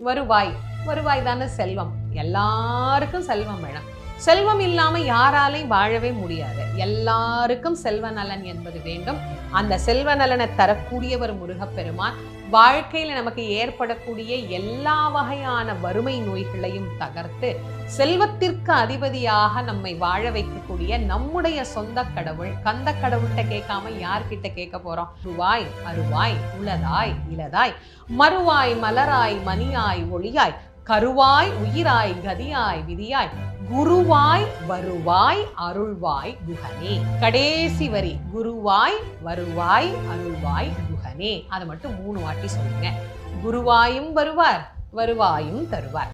வருவாய். வருவாய் தானே செல்வம். எல்லாருக்கும் செல்வம் வேணும். செல்வம் இல்லாம யாராலையும் வாழவே முடியாது. எல்லாருக்கும் செல்வ நலன் என்பது வேண்டும். அந்த செல்வ நலனை தரக்கூடியவர் முருகப்பெருமான். வாழ்க்கையில நமக்கு ஏற்படக்கூடிய எல்லா வகையான வறுமை நோய்களையும் தகர்த்து செல்வத்திற்கு அதிபதியாக நம்மை வாழ வைக்கக்கூடிய நம்முடைய சொந்த கடவுள். கந்த கடவுள்கிட்ட கேட்காம யார்கிட்ட கேட்க போறோம்? அருவாய் அருவாய் உளதாய் இலதாய் மறுவாய் மலராய் மணியாய் ஒளியாய் கருவாய் உயிராய் கதியாய் விதியாய் குருவாய் வருவாய் அருள்வாய் குகனே. கடைசி வரி குருவாய் வருவாய் அருள்வாய் குகனே. அதை மட்டும் 3 வாட்டி சொல்லுங்க. குருவாயும் வருவார், வருவாயும் தருவார்.